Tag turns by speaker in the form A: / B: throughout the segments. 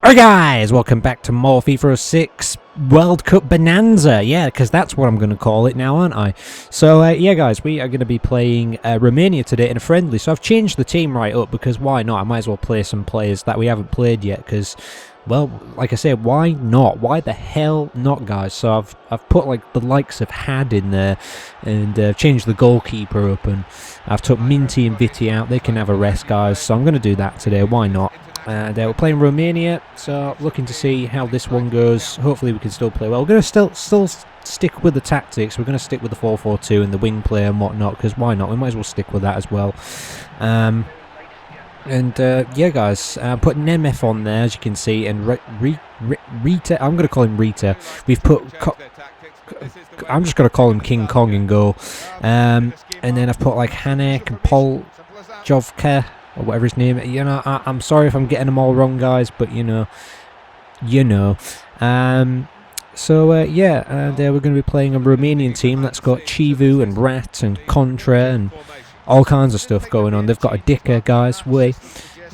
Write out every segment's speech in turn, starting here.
A: Alright guys, welcome back to more FIFA 06 World Cup Bonanza. Yeah, because that's what I'm going to call it now, aren't I? So, yeah guys, we are going to be playing Romania today in a friendly. So I've changed the team right up because why not? I might as well play some players that we haven't played yet because, well, like I said, why not? Why the hell not, guys? So I've put like the likes of Had in there and changed the goalkeeper up, and I've took Minty and Viti out. They can have a rest, guys. So I'm going to do that today. Why not? And we're playing Romania, so looking to see how this one goes. Hopefully we can still play well. We're going to still stick with the tactics. We're going to stick with the 4-4-2 and the wing play and whatnot, because why not? We might as well stick with that as well. Yeah, guys, put Nemeth on there, as you can see, and Rita. I'm going to call him Rita. We've put. I'm just going to call him King Kong in goal. And then I've put like Hanek and Paul Jovka, or whatever his name. You know, I'm sorry if I'm getting them all wrong, guys, but you know. Yeah, and we're going to be playing a Romanian team that's got Chivu and Rat and Contra and all kinds of stuff going on. They've got a Dicker, guys,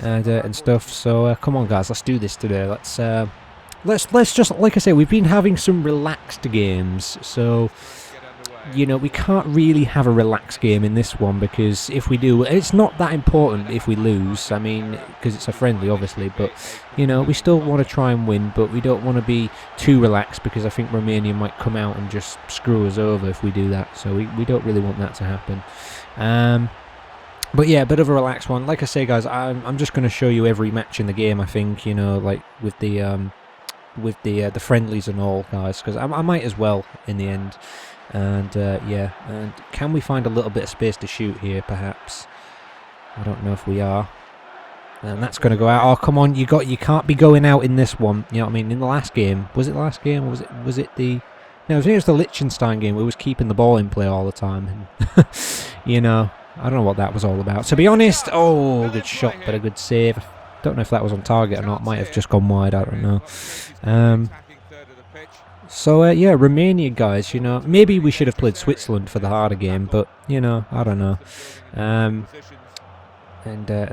A: and stuff. So come on, guys, let's do this today. Let's just, like I say, we've been having some relaxed games, so you know we can't really have a relaxed game in this one, because if we do, it's not that important if we lose. I mean, because it's a friendly, obviously, but you know we still want to try and win, but we don't want to be too relaxed, because I think Romania might come out and just screw us over if we do that. So we don't really want that to happen. But yeah, a bit of a relaxed one. Like I say, guys, I'm just going to show you every match in the game. I think, you know, like with the friendlies and all, guys, because I might as well in the end. And yeah, and can we find a little bit of space to shoot here, perhaps? I don't know if we are. And that's going to go out. Oh, come on, you can't be going out in this one. You know what I mean? In the last game, was it the last game, or was it the? No, I think it was the Liechtenstein game. We was keeping the ball in play all the time. And you know, I don't know what that was all about. To be honest, oh, good shot, but a good save. Don't know if that was on target or not. Might have just gone wide. I don't know. So yeah, Romania, guys, you know, maybe we should have played Switzerland for the harder game, but you know, I don't know, and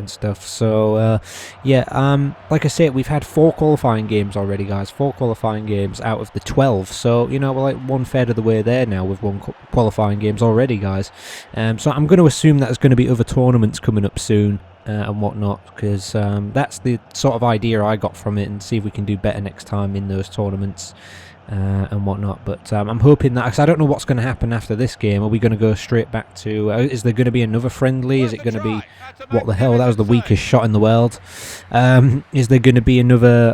A: stuff. So yeah, like I said, we've had 4 qualifying games already, guys. 4 qualifying games out of the 12. So you know, we're like 1/3 of the way there now with 1 qualifying games already, guys. So I'm going to assume that there's going to be other tournaments coming up soon. And whatnot, because that's the sort of idea I got from it, and see if we can do better next time in those tournaments and whatnot. But I'm hoping that, because I don't know what's going to happen after this game. Are we going to go straight back to, is there going to be another friendly? Is it going to be, what the hell, that was the weakest shot in the world. Is there going to be another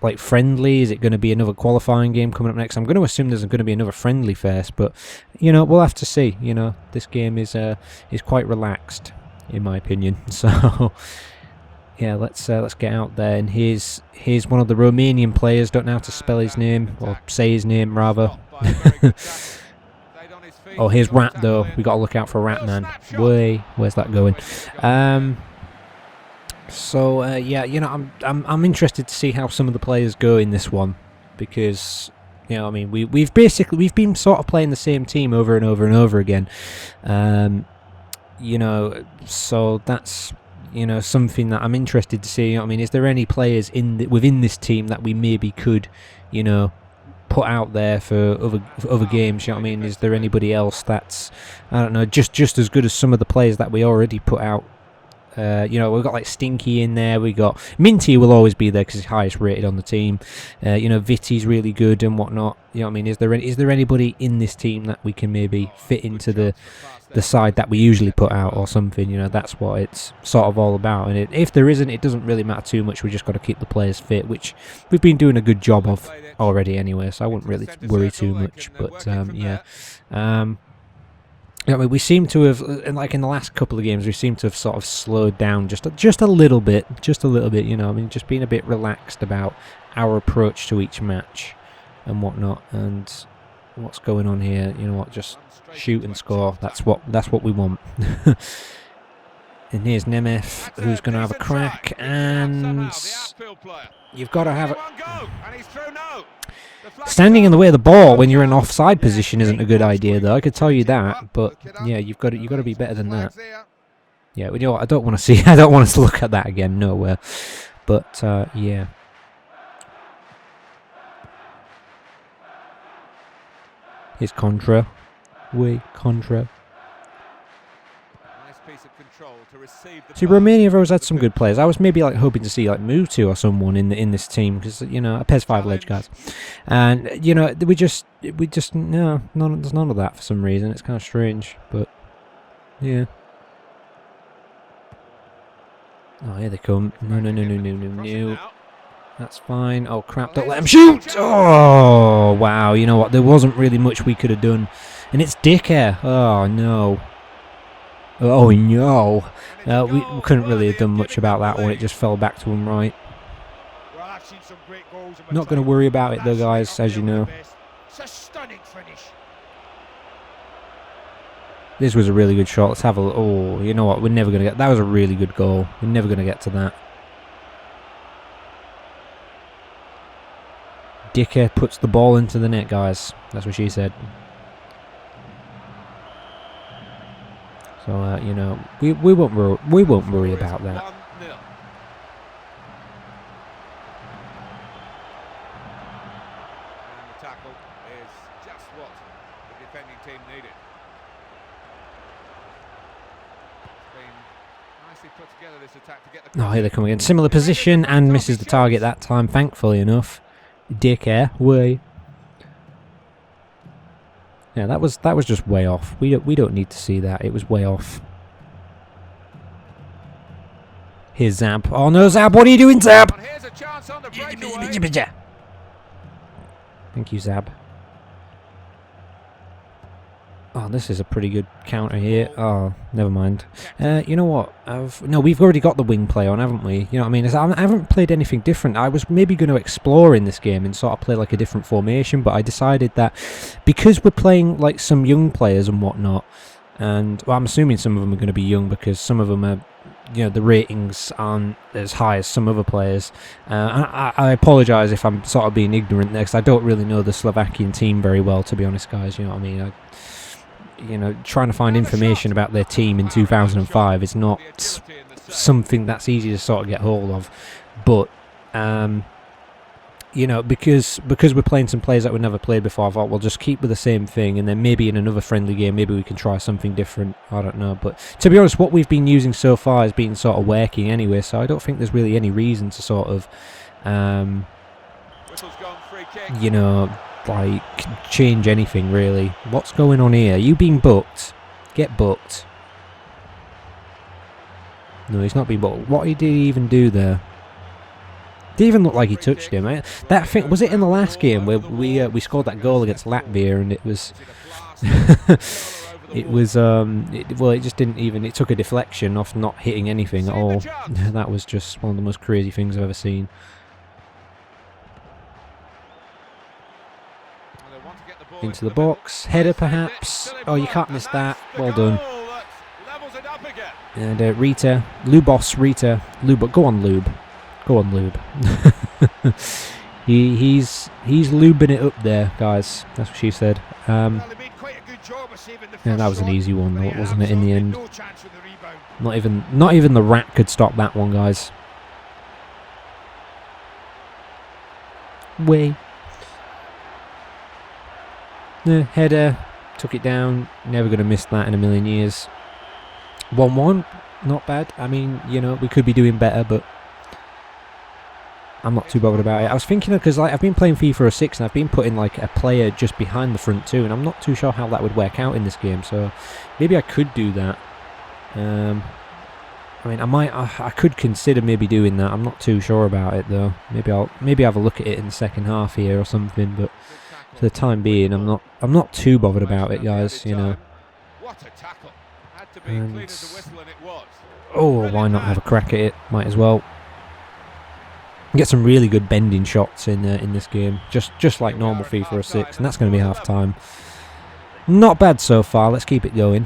A: like friendly? Is it going to be another qualifying game coming up next? I'm going to assume there's going to be another friendly first, but you know, we'll have to see. You know, this game is quite relaxed, in my opinion. So yeah, let's get out there. And here's one of the Romanian players. Don't know how to spell his name, or say his name rather. Oh, here's Rat though. We got to look out for Rat, man. Where's that going? So yeah, you know, I'm interested to see how some of the players go in this one, because you know, I mean, we've been sort of playing the same team over and over and over again. You know, so that's, you know, something that I'm interested to see. You know what I mean, is there any players within this team that we maybe could, you know, put out there for other games? You know what I mean? Is there anybody else that's, I don't know, just as good as some of the players that we already put out? You know, we've got like Stinky in there. We got Minty will always be there because he's highest rated on the team. You know, Viti's really good and whatnot. You know what I mean? Is there anybody in this team that we can maybe fit into the side that we usually put out or something? You know, that's what it's sort of all about. And if there isn't, it doesn't really matter too much. We just got to keep the players fit, which we've been doing a good job of already anyway. So I wouldn't really worry too much. But yeah. I mean, we seem to have, like in the last couple of games, we seem to have sort of slowed down just a little bit, you know. I mean, just being a bit relaxed about our approach to each match and whatnot. And what's going on here? You know what? Just shoot and score. That's what we want. And here's Nemeth, who's going to have a crack, and you've got to have it. Standing in the way of the ball when you're in offside position isn't a good idea, though. I could tell you that, but yeah, you've got to be better than that. Yeah, you know what? I don't want to look at that again. Nowhere. But yeah. Here's Contra. Contra. See, Romania have always had some good players. I was maybe like hoping to see like Mutu or someone in this team because you know a PES 5 ledge guys, and you know we just no, there's none of that for some reason. It's kind of strange, but yeah. Oh, here they come. No. That's fine. Oh crap! Don't let him shoot. Oh wow! You know what? There wasn't really much we could have done, and it's Dicker. Oh no. Oh no, we couldn't really have done much about that one, it just fell back to him right. Not going to worry about it though guys, as you know. This was a really good shot, let's have a look. Oh, you know what, we're never going to get, that was a really good goal, we're never going to get to that. Dicker puts the ball into the net guys, that's what she said. So you know, we won't worry about that. Oh, here they come again. Similar position and misses the target that time, thankfully enough. Dicker, way. Yeah, that was just way off. We don't need to see that. It was way off. Here's Zab. Oh no, Zab! What are you doing, Zab? Thank you, Zab. Oh, this is a pretty good counter here. Oh, never mind. You know what? No, we've already got the wing play on, haven't we? You know what I mean? I haven't played anything different. I was maybe going to explore in this game and sort of play like a different formation, but I decided that because we're playing like some young players and whatnot, and well, I'm assuming some of them are going to be young because some of them are, you know, the ratings aren't as high as some other players. I apologise if I'm sort of being ignorant there, because I don't really know the Slovakian team very well, to be honest, guys. You know what I mean? You know, trying to find information about their team in 2005 is not something that's easy to sort of get hold of. But you know, because we're playing some players that we've never played before, I thought we'll just keep with the same thing, and then maybe in another friendly game, maybe we can try something different. I don't know, but to be honest, what we've been using so far has been sort of working anyway, so I don't think there's really any reason to sort of, you know, like change anything really. What's going on here? You being booked? Get booked. No, he's not being booked. What did he even do there? Didn't even look like he touched him. That thing, was it in the last game where we scored that goal against Latvia, and it was it was well, it just didn't even, it took a deflection off not hitting anything at all. That was just one of the most crazy things I've ever seen. Into the box, header perhaps. Oh, you can't miss that. Well done. And Rita, Lube. Go on, Lube. Go on, Lube. he's lubing it up there, guys. That's what she said. Yeah, that was an easy one, though, wasn't it? In the end, not even the rat could stop that one, guys. Way. The header, took it down, never going to miss that in a million years. 1-1, not bad. I mean, you know, we could be doing better, but I'm not too bothered about it. I was thinking, because like I've been playing FIFA 06 and I've been putting like a player just behind the front too, and I'm not too sure how that would work out in this game, so maybe I could do that. I mean, I could consider maybe doing that. I'm not too sure about it though. Maybe have a look at it in the second half here or something, but for the time being, I'm not too bothered about it, guys. You know. And, oh, why not have a crack at it? Might as well. Get some really good bending shots in this game, just like normal FIFA 06, and that's going to be half time. Not bad so far. Let's keep it going.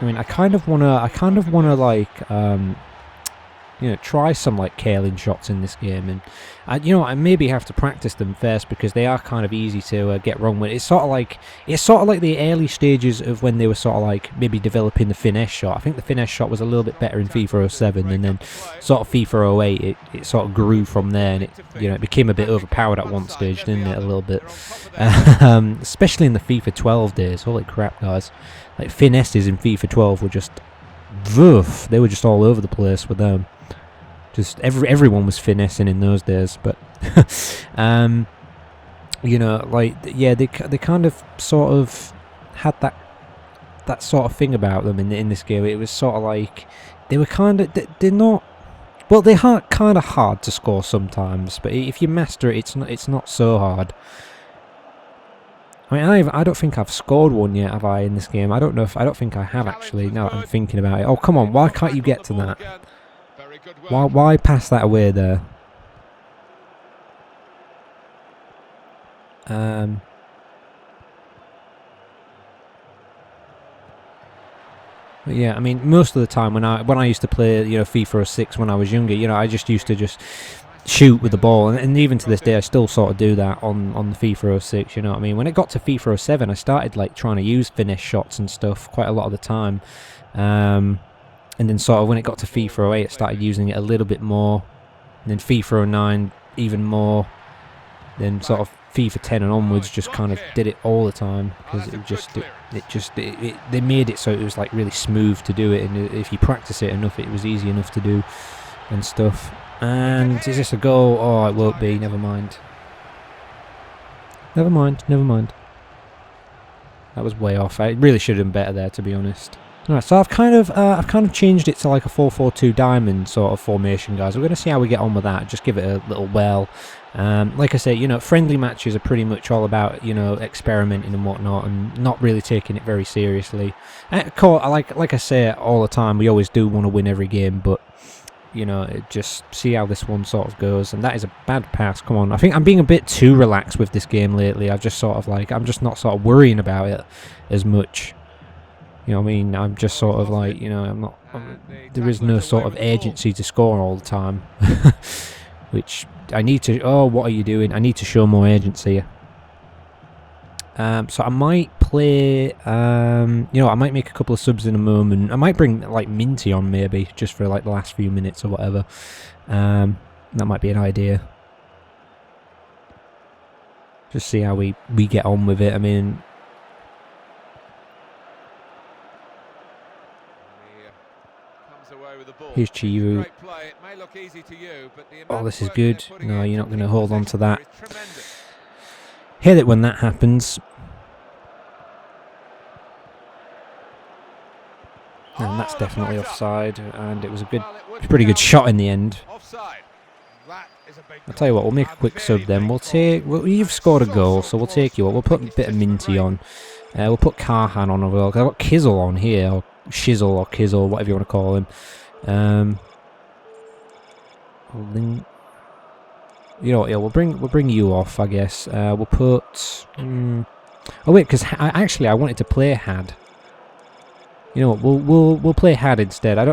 A: I mean, I kind of wanna like, you try some like curling shots in this game, and I maybe have to practice them first because they are kind of easy to get wrong with. It's sort of like the early stages of when they were sort of like maybe developing the finesse shot. I think the finesse shot was a little bit better in FIFA 07, and then sort of FIFA 08 it sort of grew from there, and it became a bit overpowered at one stage, didn't it, a little bit, especially in the FIFA 12 days. Holy crap, guys! Like finesses in FIFA 12 were just, they were just all over the place with them. Just everyone was finessing in those days, but they kind of sort of had that sort of thing about them in this game. It was sort of like they were kind of they're not, well, they are kind of hard to score sometimes, but if you master it, it's not so hard. I mean, I don't think I've scored one yet, have I, in this game? I don't think I have actually. Now that I'm thinking about it. Oh, come on! Why can't you get to that? Why pass that away there? But yeah, I mean, most of the time when I used to play, FIFA 06 when I was younger, I just used to shoot with the ball, and even to this day I still sort of do that on the FIFA 06, you know what I mean. When it got to FIFA 07, I started like trying to use finesse shots and stuff quite a lot of the time, and then sort of when it got to FIFA 08 I started using it a little bit more, and then FIFA 09 even more, then sort of FIFA 10 and onwards just kind of did it all the time, because they made it so it was like really smooth to do it, and if you practice it enough it was easy enough to do and stuff. And is this a goal? Oh, it won't be. Never mind. Never mind. That was way off. I really should have done better there, to be honest. Alright, so I've kind of changed it to like a 4-4-2 diamond sort of formation, guys. We're going to see how we get on with that. Just give it a little whirl. Like I say, friendly matches are pretty much all about, experimenting and whatnot, and not really taking it very seriously. Like I say all the time, we always do want to win every game, but just see how this one sort of goes. And that is a bad pass. Come on. I think I'm being a bit too relaxed with this game lately. I've just sort of like, I'm just not sort of worrying about it as much. You know what I mean? I'm just sort of like, there is no sort of urgency to score all the time. Which I need to, what are you doing? I need to show more urgency. So I might play, I might make a couple of subs in a moment. I might bring like Minty on maybe, just for like the last few minutes or whatever. That might be an idea. Just see how we get on with it. I mean, here's Chivu. Oh, this is good. No, you're not going to hold on to that. Hit it when that happens. And that's definitely offside, and it was a pretty good shot in the end. I'll tell you what, we'll make a quick sub then. You've scored a goal, so we'll take you up. We'll put a bit of Minty on. We'll put Carhan on as well. I've got Kizzle on here, or Shizzle, or Kizzle, whatever you want to call him. You know what? Yeah, we'll bring you off, I guess. We'll put. Oh wait, because I wanted to play Had. You know what? We'll play Had instead. I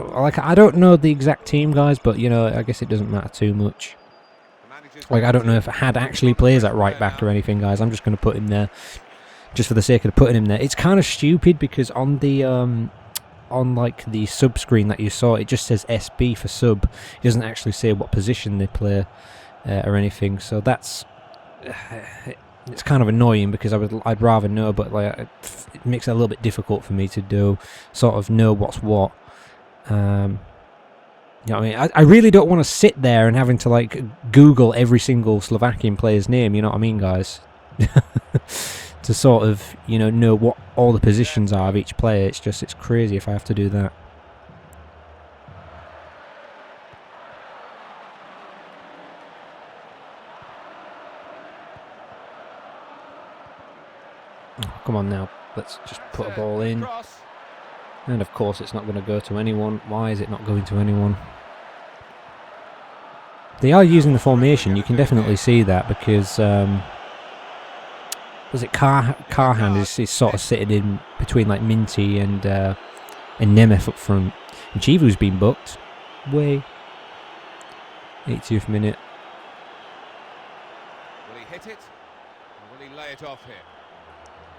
A: don't know the exact team, guys, but I guess it doesn't matter too much. Like, I don't know if Had actually plays at right back or anything, guys. I'm just going to put him there, just for the sake of putting him there. It's kind of stupid because on the on like the sub screen that you saw, it just says SB for sub. It doesn't actually say what position they play or anything. So that's it's kind of annoying because I'd rather know, but like it makes it a little bit difficult for me to sort of know what's what. You know what I mean? I really don't want to sit there and having to like Google every single Slovakian player's name. You know what I mean, guys? To sort of know what all the positions are of each player. It's crazy if I have to do that. Oh, come on now, let's just put a ball in. And of course it's not going to go to anyone. Why is it not going to anyone? They are using the formation, you can definitely see that, because was it Carhan is sort of sitting in between like Minty and Nemeth up front. And Chivu's been booked. Way. 80th minute.
B: Will he hit it? Or will he lay it off here?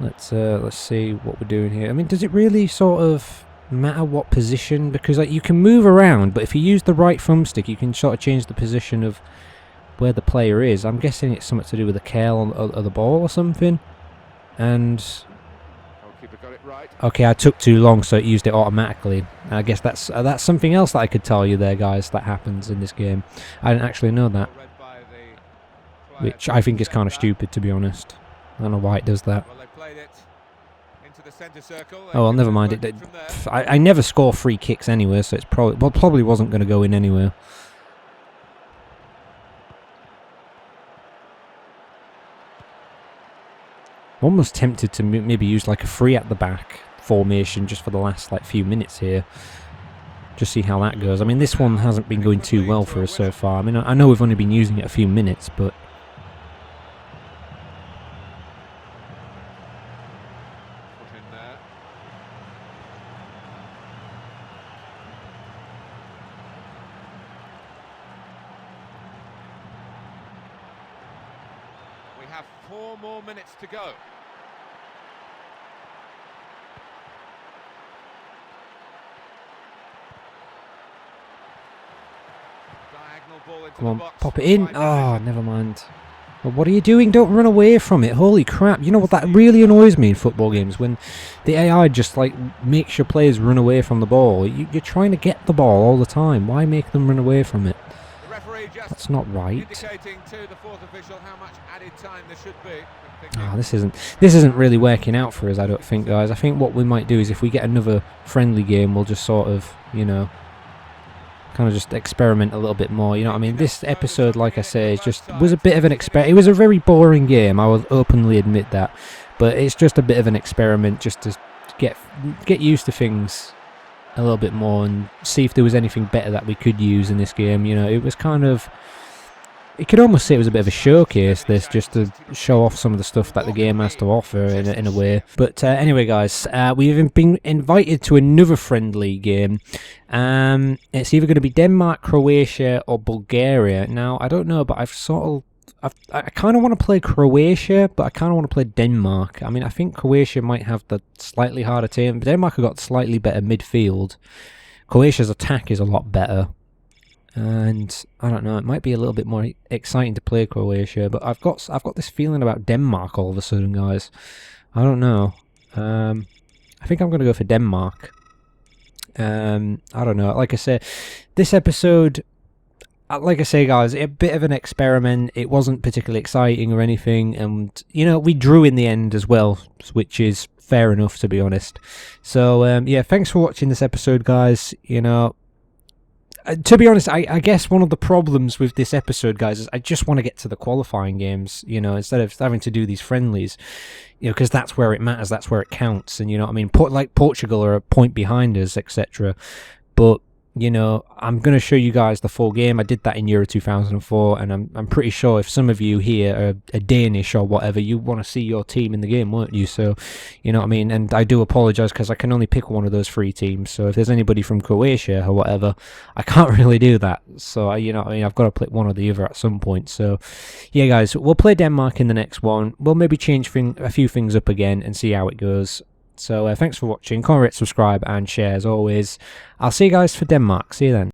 A: Let's see what we're doing here. I mean, does it really sort of matter what position? Because like you can move around, but if you use the right thumbstick, you can sort of change the position of where the player is. I'm guessing it's something to do with the curl of the ball or something. And
B: Goalkeeper got it right.
A: okay, I took too long, so it used it automatically. And I guess that's something else that I could tell you there, guys. That happens in this game. I didn't actually know that, which I think is kind of stupid, to be honest. I don't know why it does that.
B: Well, they played it into the centre circle.
A: Oh well, never mind. I never score free kicks anyway, so it's probably wasn't going to go in anyway. I'm almost tempted to maybe use like a free at the back formation just for the last like few minutes here. Just see how that goes. I mean, this one hasn't been going too well for us so far. I mean, I know we've only been using it a few minutes, but
B: we have 4 more minutes to go. Diagonal ball into
A: come on,
B: the box.
A: pop it in. Oh, never mind. Well, what are you doing? Don't run away from it. Holy crap. You know what, that really annoys me in football games, when the AI just like makes your players run away from the ball. You're trying to get the ball all the time. Why make them run away from it? That's not right.
B: Indicating to the fourth official how much added time there should be.
A: Oh, this isn't really working out for us, I don't think, guys. I think what we might do is if we get another friendly game, we'll just sort of, you know, kind of just experiment a little bit more. You know what I mean? This episode, like I say, was a bit of an experiment. It was a very boring game, I will openly admit that. But it's just a bit of an experiment just to get used to things a little bit more and see if there was anything better that we could use in this game. You know, it was kind of... You could almost say it was a bit of a showcase, this, just to show off some of the stuff that the game has to offer in a way. But anyway, guys, we've been invited to another friendly game. It's either going to be Denmark, Croatia, or Bulgaria. Now, I don't know, but I kind of want to play Croatia, but I kind of want to play Denmark. I mean, I think Croatia might have the slightly harder team, but Denmark have got slightly better midfield. Croatia's attack is a lot better. And I don't know, it might be a little bit more exciting to play Croatia, but I've got this feeling about Denmark all of a sudden, guys. I don't know. I think I'm going to go for Denmark. I don't know. Like I said, this episode, like I say, guys, a bit of an experiment. It wasn't particularly exciting or anything, and you know, we drew in the end as well, which is fair enough, to be honest. So yeah, thanks for watching this episode, guys. You know, to be honest, I guess one of the problems with this episode, guys, is I just want to get to the qualifying games, you know, instead of having to do these friendlies, you know, because that's where it matters, that's where it counts, and, you know what I mean, like Portugal are a point behind us, etc. But, you know, I'm going to show you guys the full game. I did that in Euro 2004, and I'm pretty sure if some of you here are Danish or whatever, you want to see your team in the game, won't you? So, you know what I mean? And I do apologise because I can only pick one of those 3 teams. So if there's anybody from Croatia or whatever, I can't really do that. So, you know what I mean? I've got to pick one or the other at some point. So, yeah, guys, we'll play Denmark in the next one. We'll maybe change a few things up again and see how it goes. So thanks for watching. Comment, rate, subscribe, and share as always. I'll see you guys for Denmark. See you then.